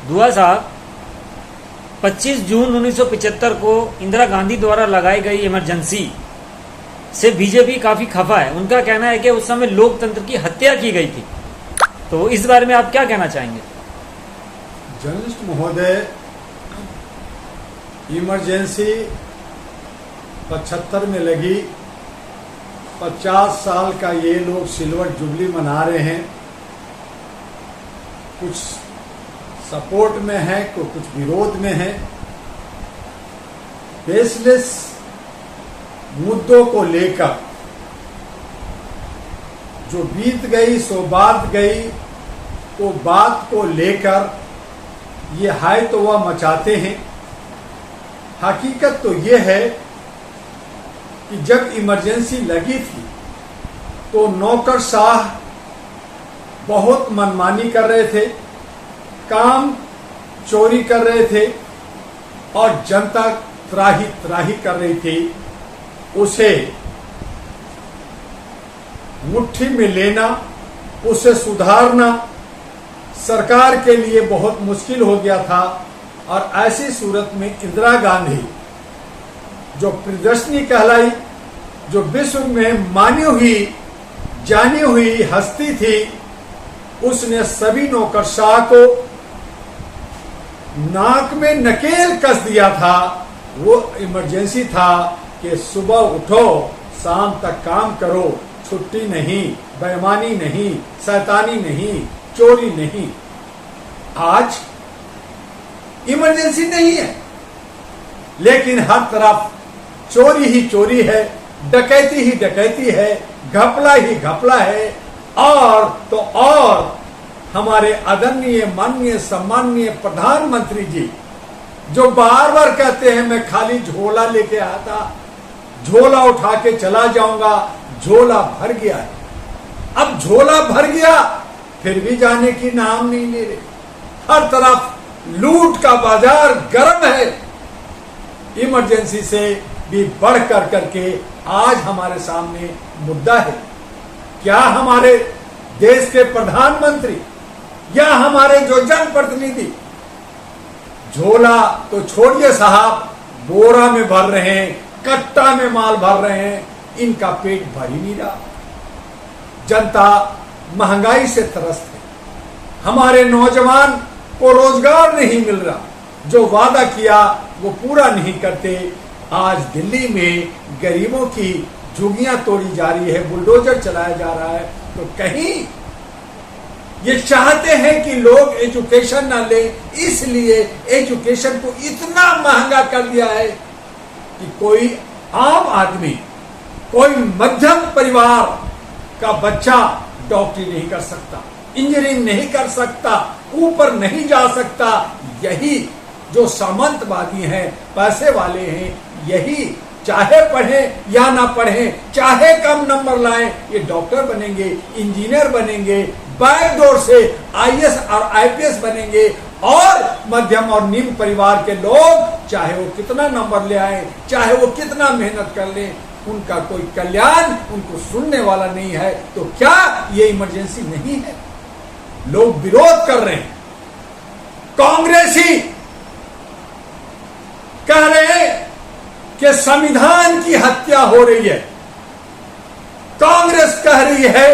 दुआ साहब, 25 जून 1975 को इंदिरा गांधी द्वारा लगाई गई इमरजेंसी से बीजेपी काफी खफा है। उनका कहना है कि उस समय लोकतंत्र की हत्या की गई थी। तो इस बारे में आप क्या कहना चाहेंगे? जर्नलिस्ट महोदय, इमरजेंसी 75 में लगी, 50 साल का ये लोग सिल्वर जुबली मना रहे हैं। कुछ सपोर्ट में है, कुछ विरोध में है। बेसलेस मुद्दों को लेकर जो बीत गई सो बात गई, तो बात को लेकर ये हाय तो वह मचाते हैं। हकीकत तो ये है कि जब इमरजेंसी लगी थी तो नौकरशाह बहुत मनमानी कर रहे थे, काम चोरी कर रहे थे और जनता त्राही त्राही कर रही थी। उसे मुट्ठी में लेना, उसे सुधारना सरकार के लिए बहुत मुश्किल हो गया था। और ऐसी सूरत में इंदिरा गांधी, जो प्रदर्शनी कहलाई, जो विश्व में मानी हुई जानी हुई हस्ती थी, उसने सभी नौकरशाह को नाक में नकेल कस दिया था। वो इमरजेंसी था कि सुबह उठो, शाम तक काम करो, छुट्टी नहीं, बेईमानी नहीं, शैतानी नहीं, चोरी नहीं। आज इमरजेंसी नहीं है, लेकिन हर तरफ चोरी ही चोरी है, डकैती ही डकैती है, घपला ही घपला है। और तो और हमारे आदरणीय माननीय सम्माननीय प्रधानमंत्री जी, जो बार बार कहते हैं मैं खाली झोला लेके आया था, झोला उठा के चला जाऊंगा, झोला भर गया है। अब झोला भर गया, फिर भी जाने की नाम नहीं ले रहे। हर तरफ लूट का बाजार गर्म है। इमरजेंसी से भी बढ़कर करके आज हमारे सामने मुद्दा है, क्या हमारे देश के प्रधानमंत्री या हमारे जो जनप्रतिनिधि झोला तो छोड़िए साहब, बोरा में भर रहे हैं, कट्टा में माल भर रहे हैं, इनका पेट भर ही नहीं रहा। जनता महंगाई से त्रस्त है, हमारे नौजवान को रोजगार नहीं मिल रहा, जो वादा किया वो पूरा नहीं करते। आज दिल्ली में गरीबों की झुग्गियां तोड़ी जा रही है, बुलडोजर चलाया जा रहा है। तो कहीं ये चाहते हैं कि लोग एजुकेशन ना ले, इसलिए एजुकेशन को इतना महंगा कर दिया है कि कोई आम आदमी, कोई मध्यम परिवार का बच्चा डॉक्टरी नहीं कर सकता, इंजीनियरिंग नहीं कर सकता, ऊपर नहीं जा सकता। यही जो सामंतवादी हैं, पैसे वाले हैं, यही चाहे पढ़ें या ना पढ़ें, चाहे कम नंबर लाएं, ये डॉक्टर बनेंगे, इंजीनियर बनेंगे, बैक डोर से आईएएस और आईपीएस बनेंगे। और मध्यम और निम्न परिवार के लोग चाहे वो कितना नंबर ले आए, चाहे वो कितना मेहनत कर लें, उनका कोई कल्याण उनको सुनने वाला नहीं है। तो क्या ये इमरजेंसी नहीं है? लोग विरोध कर रहे हैं। कांग्रेसी कह रहे हैं कि संविधान की हत्या हो रही है। कांग्रेस कह रही है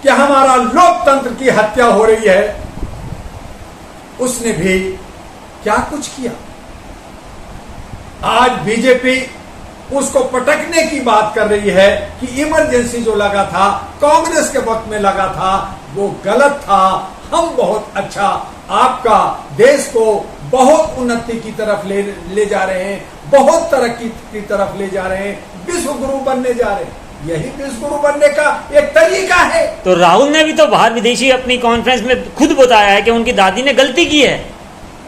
कि हमारा लोकतंत्र की हत्या हो रही है। उसने भी क्या कुछ किया? आज बीजेपी उसको पटकने की बात कर रही है कि इमरजेंसी जो लगा था, कांग्रेस के वक्त में लगा था, वो गलत था। हम बहुत अच्छा, आपका देश को बहुत उन्नति की तरफ ले जा रहे हैं, बहुत तरक्की की तरफ ले जा रहे हैं, विश्व गुरु बनने जा रहे हैं। यही विश्व गुरु बनने का एक तरीका है। तो राहुल ने भी तो बाहर विदेशी अपनी कॉन्फ्रेंस में खुद बताया है कि उनकी दादी ने गलती की है।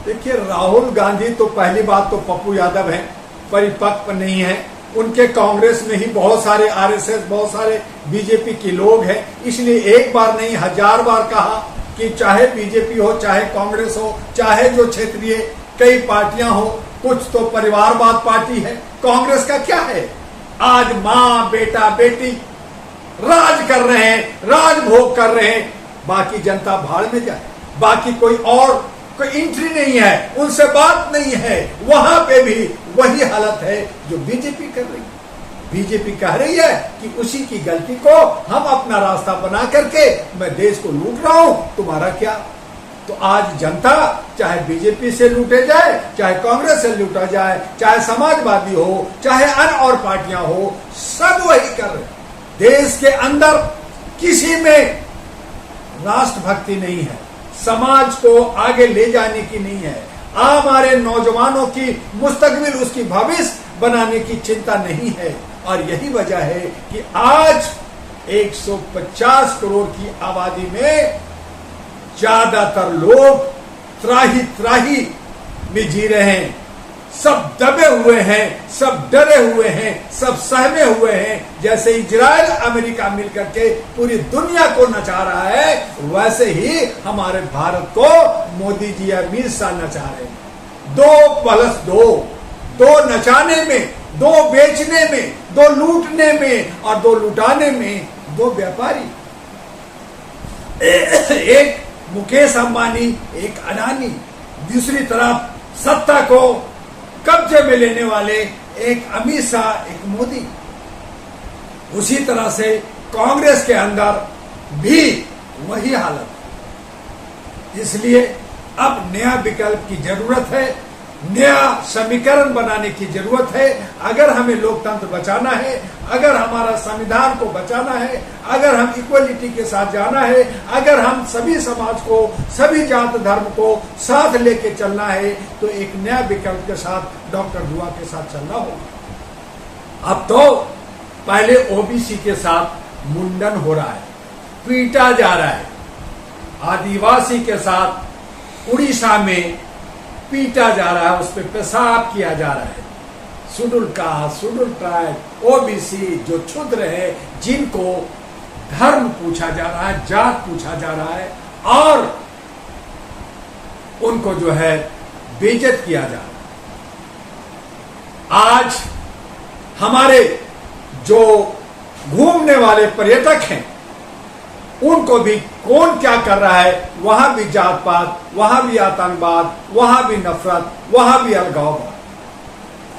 देखिए, राहुल गांधी तो पहली बात तो पप्पू यादव हैं, परिपक्व नहीं है। उनके कांग्रेस में ही बहुत सारे आरएसएस, बहुत सारे बीजेपी के लोग हैं। इसलिए एक बार नहीं 1000 बार कहा कि चाहे बीजेपी हो, चाहे कांग्रेस हो, चाहे जो क्षेत्रीय कई पार्टियां हो, कुछ तो परिवारवाद पार्टी है। कांग्रेस का क्या है? आज माँ बेटा बेटी राज कर रहे हैं, राजभोग कर रहे हैं, बाकी जनता भाड़ में जाए। बाकी कोई और कोई एंट्री नहीं है, उनसे बात नहीं है, वहां पे भी वही हालत है जो बीजेपी कर रही है। बीजेपी कह रही है कि उसी की गलती को हम अपना रास्ता बना करके मैं देश को लूट रहा हूं, तुम्हारा क्या। तो आज जनता चाहे बीजेपी से लूटे जाए, चाहे कांग्रेस से लूटा जाए, चाहे समाजवादी हो, चाहे अन्य और पार्टियां हो, सब वही कर रहे। देश के अंदर किसी में राष्ट्रभक्ति नहीं है, समाज को आगे ले जाने की नहीं है, हमारे नौजवानों की मुस्तकबिल, उसकी भविष्य बनाने की चिंता नहीं है। और यही वजह है कि आज 150 करोड़ की आबादी में ज्यादातर लोग त्राही में जी रहे हैं, सब दबे हुए हैं, सब डरे हुए हैं, सब सहमे हुए हैं। जैसे इजराइल अमेरिका मिलकर के पूरी दुनिया को नचा रहा है, वैसे ही हमारे भारत को मोदी जी अमित शाह नचा रहे हैं। 2+2, 2 नचाने में, 2 बेचने में, 2 लूटने में और 2 लुटाने में 2 व्यापारी, एक मुकेश अंबानी, एक अडानी, दूसरी तरफ सत्ता को कब्जे में लेने वाले एक अमित शाह, एक मोदी। उसी तरह से कांग्रेस के अंदर भी वही हालत है। इसलिए अब नया विकल्प की जरूरत है, नया समीकरण बनाने की जरूरत है। अगर हमें लोकतंत्र बचाना है, अगर हमारा संविधान को बचाना है, अगर हम इक्वलिटी के साथ जाना है, अगर हम सभी समाज को, सभी जात धर्म को साथ लेके चलना है, तो एक नया विकल्प के साथ डॉक्टर दुआ के साथ चलना होगा। अब तो पहले ओबीसी के साथ मुंडन हो रहा है, पीटा जा रहा है, आदिवासी के साथ उड़ीसा में पीटा जा रहा है, उस पर पेशाब किया जा रहा है। Schedule caste, schedule tribe, OBC जो क्षुद्र है, जिनको धर्म पूछा जा रहा है, जात पूछा जा रहा है और उनको जो है बेइज्जत किया जा रहा है। आज हमारे जो घूमने वाले पर्यटक हैं, उनको भी कौन क्या कर रहा है, वहां भी जात पात, वहां भी आतंकवाद, वहां भी नफरत, वहां भी अलगाववाद,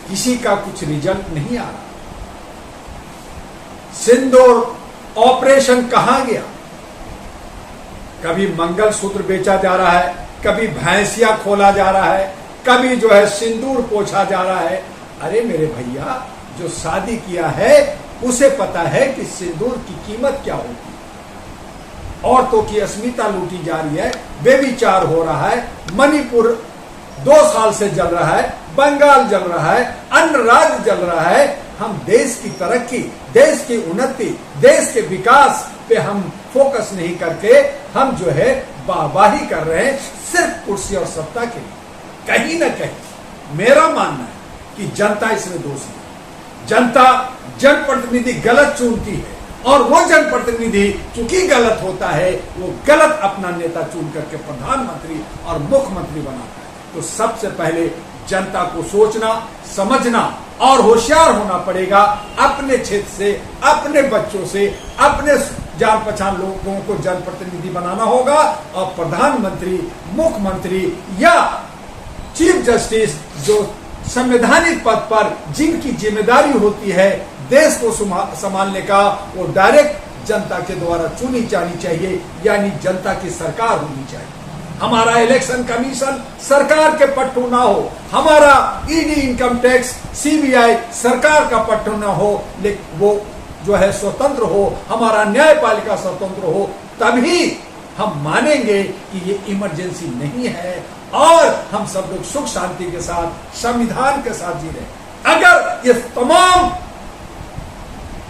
किसी का कुछ रिजल्ट नहीं आ रहा। सिंदूर ऑपरेशन कहां गया? कभी मंगलसूत्र बेचा जा रहा है, कभी भैंसिया खोला जा रहा है, कभी जो है सिंदूर पोछा जा रहा है। अरे मेरे भैया, जो शादी किया है उसे पता है कि सिंदूर की कीमत क्या होती है। औरतों की अस्मिता लूटी जा रही है, बेविचार हो रहा है। मणिपुर 2 साल से जल रहा है, बंगाल जल रहा है, अन्य राज्य जल रहा है। हम देश की तरक्की, देश की उन्नति, देश के विकास पे हम फोकस नहीं करके हम जो है वाहवाही कर रहे हैं सिर्फ कुर्सी और सत्ता के लिए। कहीं ना कहीं मेरा मानना है कि जनता इसमें दोषी है। जनता जनप्रतिनिधि गलत चुनती है और वो जनप्रतिनिधि चूंकि गलत होता है, वो गलत अपना नेता चुन करके प्रधानमंत्री और मुख्यमंत्री बनाता है। तो सबसे पहले जनता को सोचना, समझना और होशियार होना पड़ेगा। अपने क्षेत्र से, अपने बच्चों से, अपने जान पहचान लोगों को जनप्रतिनिधि बनाना होगा और प्रधानमंत्री, मुख्यमंत्री या चीफ जस्टिस जो संवैधानिक पद पर जिनकी जिम्मेदारी होती है देश को संभालने का, वो डायरेक्ट जनता के द्वारा चुनी जानी चाहिए, यानी जनता की सरकार होनी चाहिए। हमारा इलेक्शन कमीशन सरकार के पट्टू ना हो, हमारा ईडी, इनकम टैक्स, सीबीआई सरकार का पट्टू ना हो, लेकिन वो जो है स्वतंत्र हो, हमारा न्यायपालिका स्वतंत्र हो, तभी हम मानेंगे कि ये इमरजेंसी नहीं है और हम सब लोग सुख शांति के साथ, संविधान के साथ जी रहे। अगर ये तमाम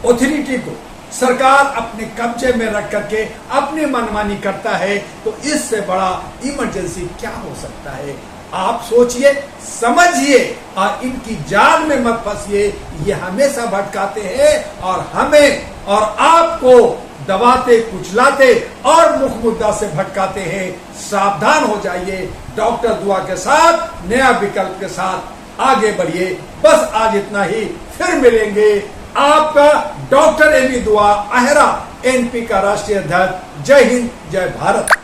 ऑथोरिटी को सरकार अपने कब्जे में रख करके अपनी मनमानी करता है, तो इससे बड़ा इमरजेंसी क्या हो सकता है? आप सोचिए, समझिए और इनकी जाल में मत फंसिए। ये हमेशा भटकाते हैं और हमें और आपको दबाते, कुचलाते और मुख्य मुद्दा से भटकाते हैं। सावधान हो जाइए। डॉक्टर दुआ के साथ, नया विकल्प के साथ आगे बढ़िए। बस आज इतना ही, फिर मिलेंगे। आपका डॉक्टर एबी दुआ, अहरा एनपी का राष्ट्रीय अध्यक्ष। जय हिंद, जय भारत।